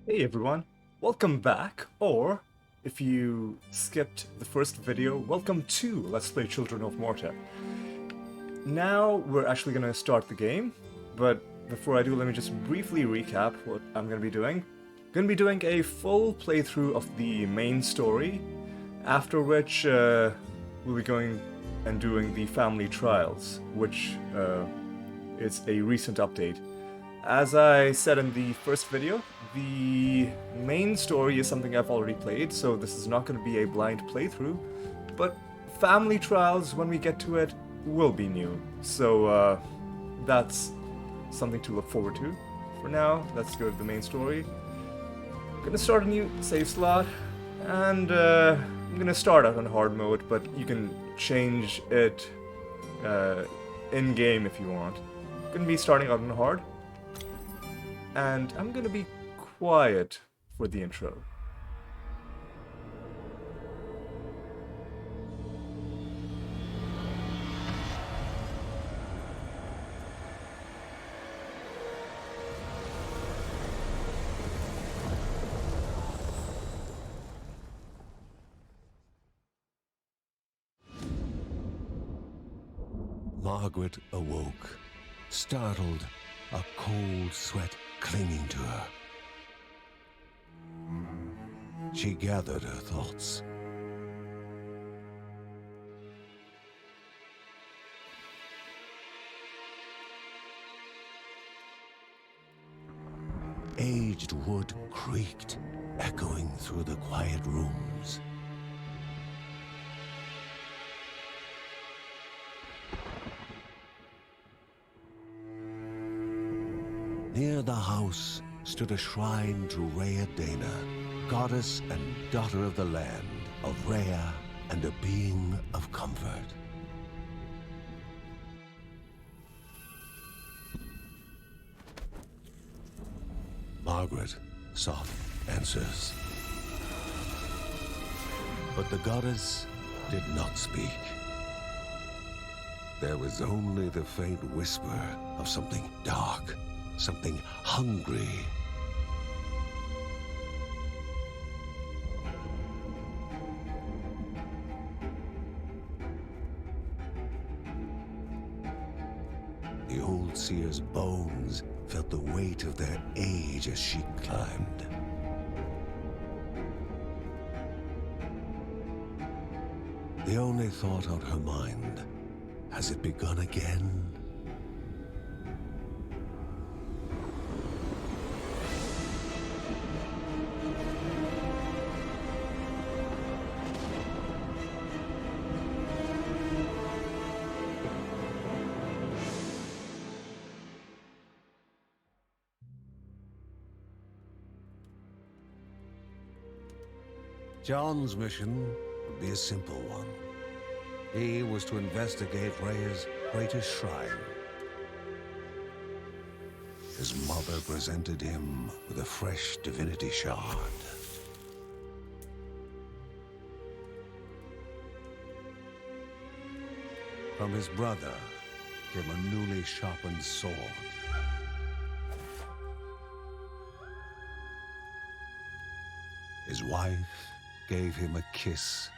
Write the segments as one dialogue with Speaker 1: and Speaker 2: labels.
Speaker 1: Hey everyone, welcome back, or if you skipped the first video, welcome to Let's Play Children of Morta. Now we're actually going to start the game, but before I do, let me just briefly recap what I'm going to be doing. I'm going to be doing a full playthrough of the main story, after which we'll be going and doing the family trials, which is a recent update. As I said in the first video, the main story is something I've already played, so this is not going to be a blind playthrough, but family trials, when we get to it, will be new. So that's something to look forward to. For now, let's go to the main story. I'm gonna start a new save slot, and I'm gonna start out on hard mode, but you can change it in-game if you want. I'm gonna be starting out on hard. And I'm gonna be quiet for the intro.
Speaker 2: Margaret awoke, startled, a cold sweat clinging to her. She gathered her thoughts. Aged wood creaked, echoing through the quiet rooms. Near the house stood a shrine to Rhea Dana, goddess and daughter of the land, of Rhea and a being of comfort. Margaret sought answers. But the goddess did not speak. There was only the faint whisper of something dark, something hungry. The old seer's bones felt the weight of their age as she climbed. The only thought on her mind, has it begun again? John's mission would be a simple one. He was to investigate Rhea's greatest shrine. His mother presented him with a fresh divinity shard. From his brother came a newly sharpened sword. His wife gave him a kiss,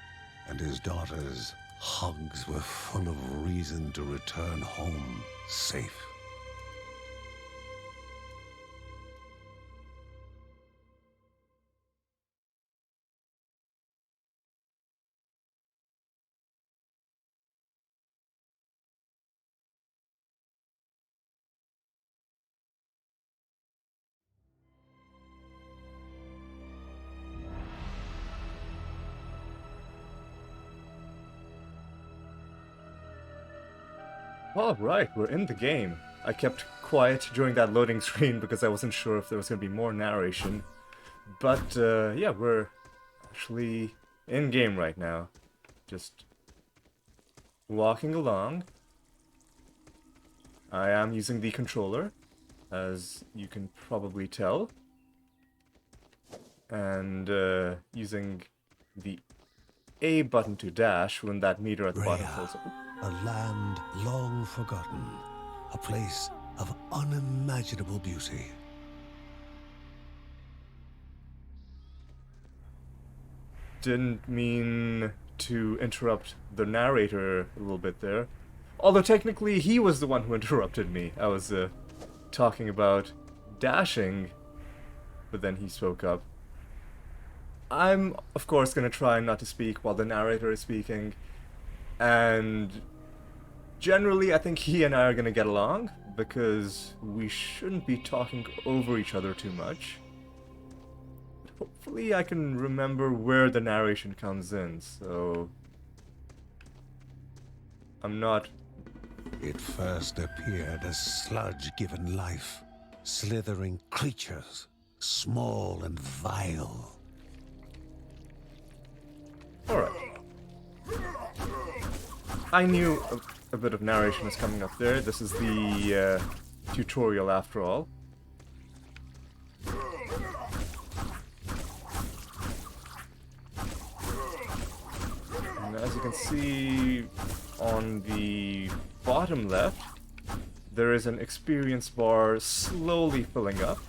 Speaker 2: and his daughter's hugs were full of reason to return home safe.
Speaker 1: Alright, we're in the game. I kept quiet during that loading screen because I wasn't sure if there was going to be more narration. But yeah, we're actually in game right now. Just walking along. I am using the controller, as you can probably tell. And using the A button to dash when that meter at the bottom
Speaker 2: Rhea,
Speaker 1: fills up.
Speaker 2: a land long forgotten, a place of unimaginable beauty.
Speaker 1: didn't mean to interrupt the narrator a little bit there. Although technically he was the one who interrupted me. I was talking about dashing, but then he spoke up. I'm, of course, going to try not to speak while the narrator is speaking. And generally, I think he and I are going to get along, because we shouldn't be talking over each other too much. Hopefully I can remember where the narration comes in, so I'm not...
Speaker 2: It first appeared as sludge given life, slithering creatures, small and vile.
Speaker 1: Alright. I knew a bit of narration was coming up there. This is the tutorial after all. As you can see on the bottom left, there is an experience bar slowly filling up.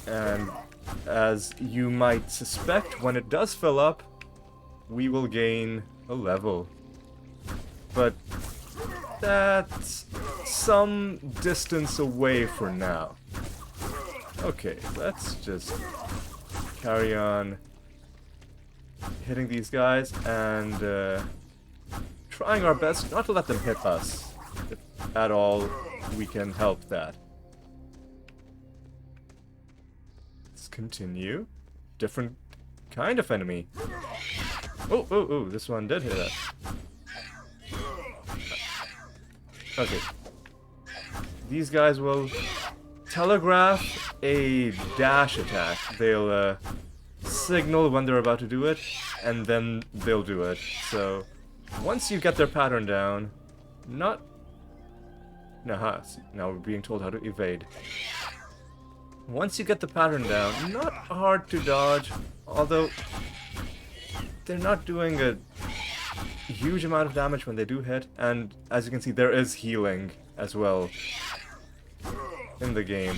Speaker 1: And as you might suspect, when it does fill up, we will gain a level. But that's some distance away for now. Okay, let's just carry on hitting these guys and trying our best not to let them hit us. If at all we can help that. Let's continue. Different kind of enemy. Oh, this one did hit us. Okay. These guys will telegraph a dash attack. They'll signal when they're about to do it, and then they'll do it. So once you get their pattern down, now we're being told how to evade. Once you get the pattern down, not hard to dodge, although they're not doing a huge amount of damage when they do hit, and as you can see, there is healing as well in the game.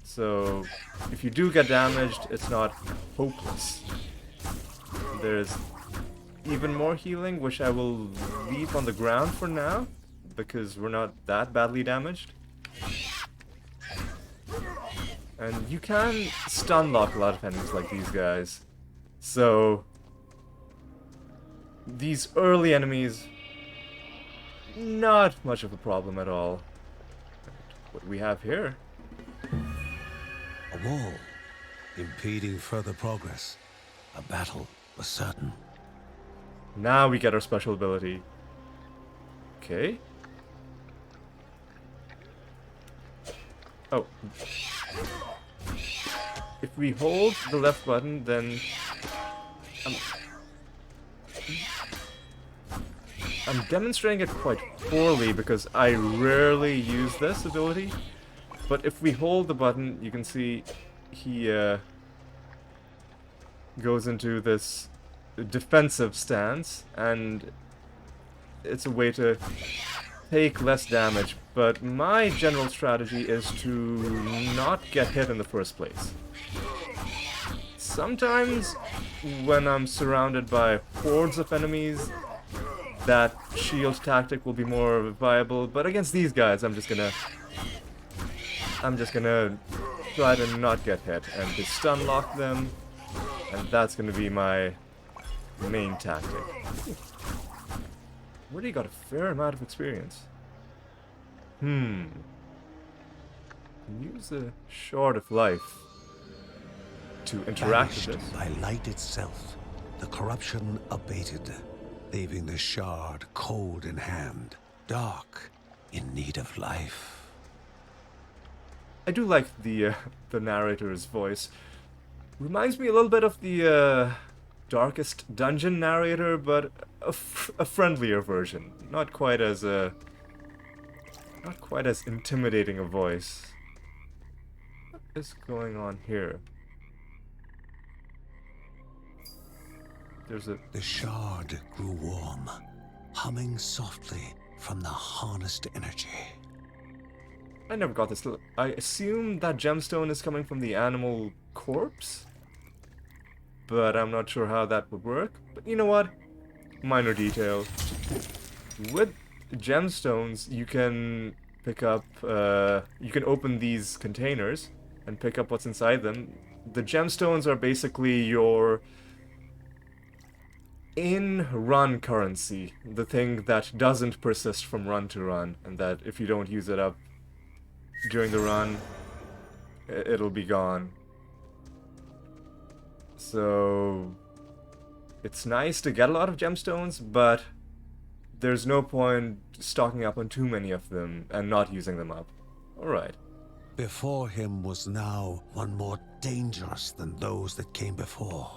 Speaker 1: So if you do get damaged, it's not hopeless. There's even more healing, which I will leave on the ground for now, because we're not that badly damaged. And you can stun lock a lot of enemies like these guys. So these early enemies, not much of a problem at all. What do we have here?
Speaker 2: A wall, impeding further progress. A battle was certain.
Speaker 1: Now we get our special ability. Okay. Oh. If we hold the left button, then I'm demonstrating it quite poorly because I rarely use this ability. But if we hold the button, you can see he goes into this defensive stance, and it's a way to take less damage. But my general strategy is to not get hit in the first place. Sometimes, when I'm surrounded by hordes of enemies, that shield tactic will be more viable. But against these guys, I'm just gonna try to not get hit and to stun lock them, and that's gonna be my main tactic. Really got a fair amount of experience. Use a shard of life to interact with
Speaker 2: Banished
Speaker 1: this.
Speaker 2: by light itself, the corruption abated, leaving the shard cold in hand, dark, in need of life.
Speaker 1: I do like the narrator's voice. Reminds me a little bit of the Darkest Dungeon narrator, but a friendlier version. Not quite as intimidating a voice. What is going on here? There's a...
Speaker 2: The shard grew warm, humming softly from the harnessed energy.
Speaker 1: I never got this. I assume that gemstone is coming from the animal corpse? but I'm not sure how that would work. But you know what? Minor detail. With gemstones, you can pick up, you can open these containers and pick up what's inside them. The gemstones are basically your in-run currency, the thing that doesn't persist from run to run, and that if you don't use it up during the run, it'll be gone. So it's nice to get a lot of gemstones, but there's no point stocking up on too many of them and not using them up. Alright.
Speaker 2: Before him was now one more dangerous than those that came before.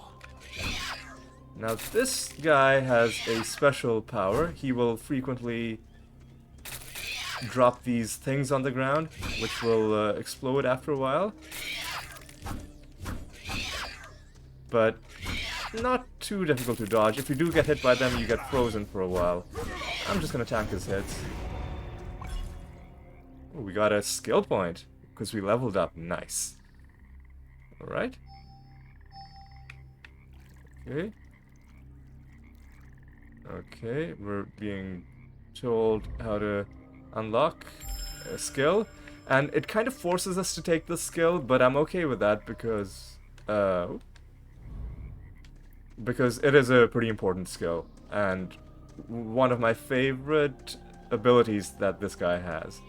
Speaker 1: Now this guy has a special power. He will frequently drop these things on the ground, which will explode after a while. But not too difficult to dodge. If you do get hit by them, you get frozen for a while. I'm just gonna tank his hits. Ooh, we got a skill point, because we leveled up. Nice. Alright. Okay. Okay, we're being told how to unlock a skill. And it kind of forces us to take this skill, but I'm okay with that because it is a pretty important skill, and one of my favorite abilities that this guy has.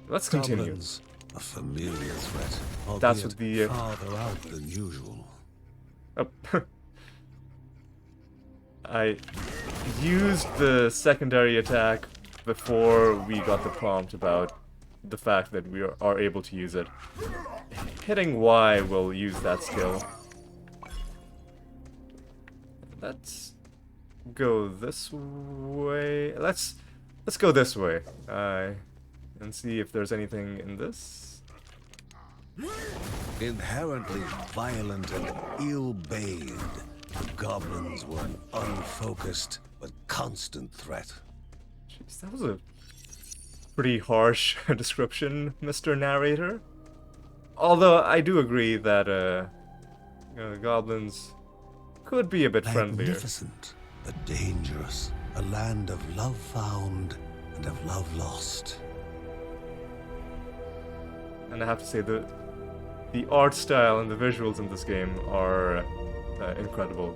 Speaker 1: Let's continue.
Speaker 2: Goblins, a familiar threat,
Speaker 1: That's what the
Speaker 2: farther out than usual.
Speaker 1: Oh. I used the secondary attack before we got the prompt about the fact that we are able to use it. Hitting Y will use that skill. Let's go this way. Let's go this way. And see if there's anything in this.
Speaker 2: Inherently violent and ill-bathed, the goblins were an unfocused but constant threat.
Speaker 1: Jeez, that was a pretty harsh description, Mr. Narrator. Although I do agree that goblins could be a bit friendlier.
Speaker 2: Magnificent, but dangerous. A land of love found and of love lost.
Speaker 1: And I have to say, the art style and the visuals in this game are incredible.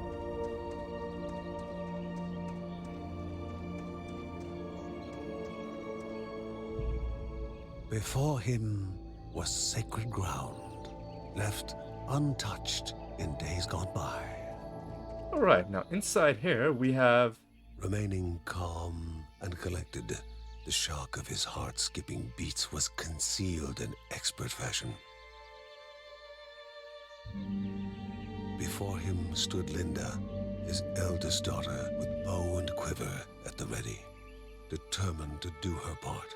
Speaker 2: Before him was sacred ground, left untouched in days gone by.
Speaker 1: Alright, now inside here we have...
Speaker 2: Remaining calm and collected, the shock of his heart-skipping beats was concealed in expert fashion. Before him stood Linda, his eldest daughter, with bow and quiver at the ready, determined to do her part.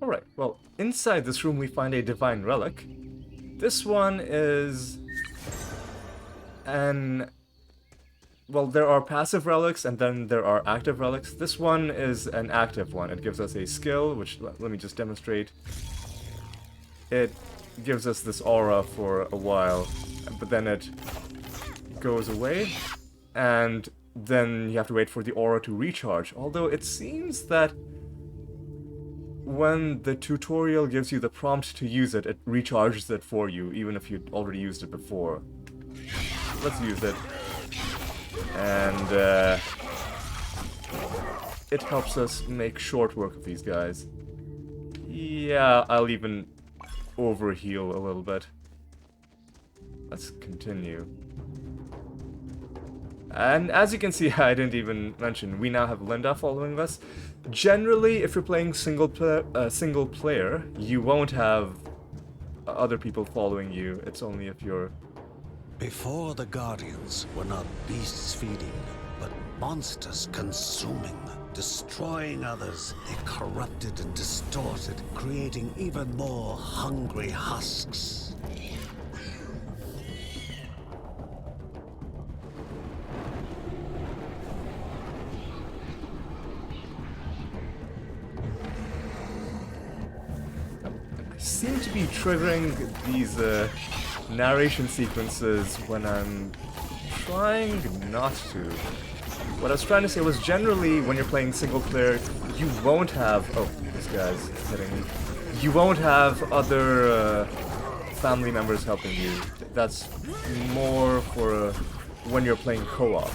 Speaker 1: Alright, well, inside this room we find a divine relic. This one is well, there are passive relics and then there are active relics. This one is an active one. It gives us a skill, which let me just demonstrate. It gives us this aura for a while, but then it goes away, and then you have to wait for the aura to recharge. Although it seems that when the tutorial gives you the prompt to use it, it recharges it for you, even if you'd already used it before. Let's use it. And it helps us make short work of these guys. Yeah, I'll even overheal a little bit. Let's continue. And as you can see, I didn't even mention, we now have Linda following us. Generally, if you're playing single player, you won't have other people following you. It's only if you're...
Speaker 2: Before the Guardians were not beasts feeding, but monsters consuming, destroying others. They corrupted and distorted, creating even more hungry husks.
Speaker 1: seem to be triggering these narration sequences when I'm trying not to. What I was trying to say was generally when you're playing single player, you won't have... Oh, this guy's hitting me. You won't have other family members helping you. That's more for when you're playing co-op.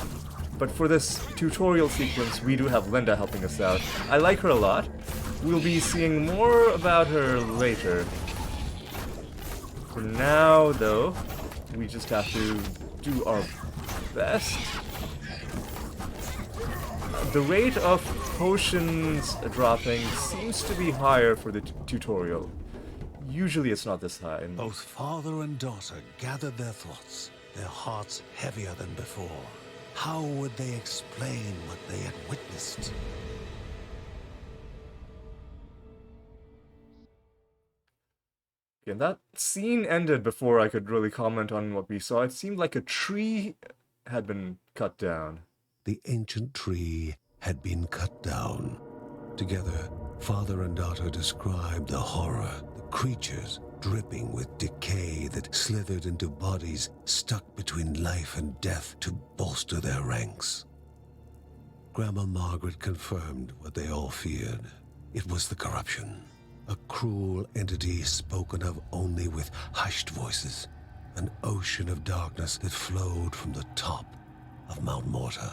Speaker 1: But for this tutorial sequence, we do have Linda helping us out. I like her a lot. We'll be seeing more about her later. For now, though, we just have to do our best. The rate of potions dropping seems to be higher for the tutorial. Usually it's not this high.
Speaker 2: Both father and daughter gathered their thoughts, their hearts heavier than before. How would they explain what they had witnessed?
Speaker 1: And that scene ended before I could really comment on what we saw. It seemed like a tree had been cut down.
Speaker 2: The ancient tree had been cut down. Together, father and daughter described the horror, the creatures dripping with decay that slithered into bodies stuck between life and death to bolster their ranks. Grandma Margaret confirmed what they all feared. It was the corruption, a cruel entity spoken of only with hushed voices, an ocean of darkness that flowed from the top of Mount Morta.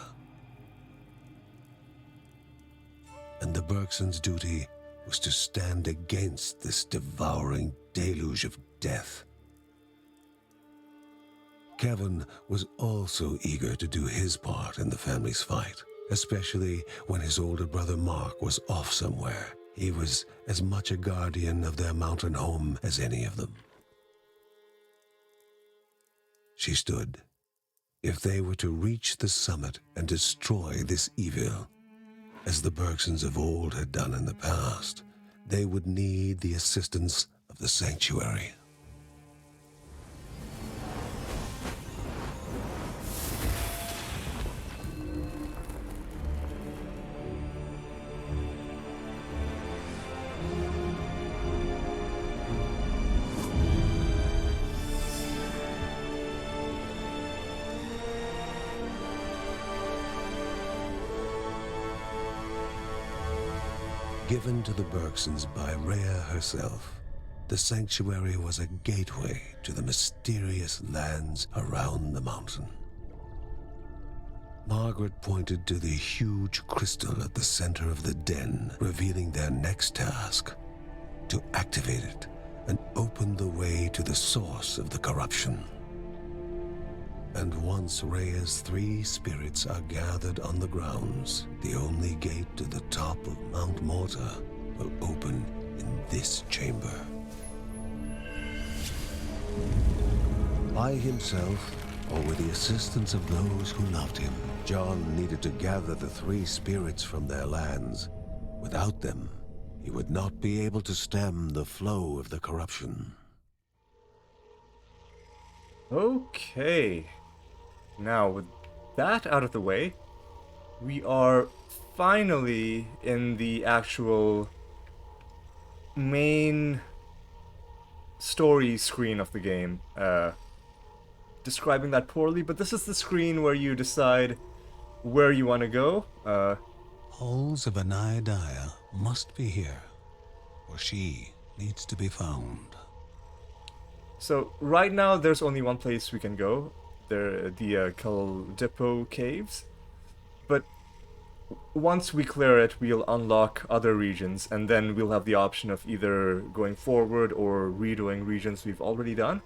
Speaker 2: And the Bergsons' duty was to stand against this devouring deluge of death. Kevin was also eager to do his part in the family's fight, especially when his older brother Mark was off somewhere. He was as much a guardian of their mountain home as any of them. She stood. If they were to reach the summit and destroy this evil, as the Bergsons of old had done in the past, they would need the assistance of the sanctuary. Given to the Bergsons by Rhea herself, the sanctuary was a gateway to the mysterious lands around the mountain. Margaret pointed to the huge crystal at the center of the den, revealing their next task: to activate it and open the way to the source of the corruption. And once Rhea's 3 spirits are gathered on the grounds, the only gate to the top of Mount Morta will open in this chamber. By himself, or with the assistance of those who loved him, John needed to gather the 3 spirits from their lands. Without them, he would not be able to stem the flow of the corruption.
Speaker 1: Okay. Now, with that out of the way, we are finally in the actual main story screen of the game. Describing that poorly, but this is the screen where you decide where you want to go.
Speaker 2: Halls of Anaidia must be here, or she needs to be found.
Speaker 1: So, right now, there's only one place we can go. The Caldipo Caves. But once we clear it, we'll unlock other regions, and then we'll have the option of either going forward or redoing regions we've already done.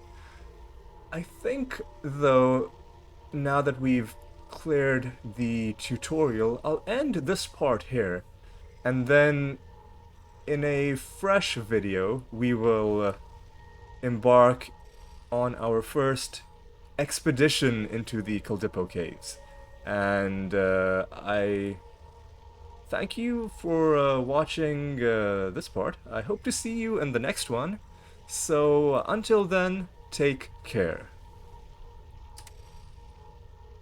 Speaker 1: I think, though, now that we've cleared the tutorial, I'll end this part here, and then in a fresh video, we will embark on our first expedition into the Caldipo Caves. And I thank you for watching this part. I hope to see you in the next one. So until then, take care.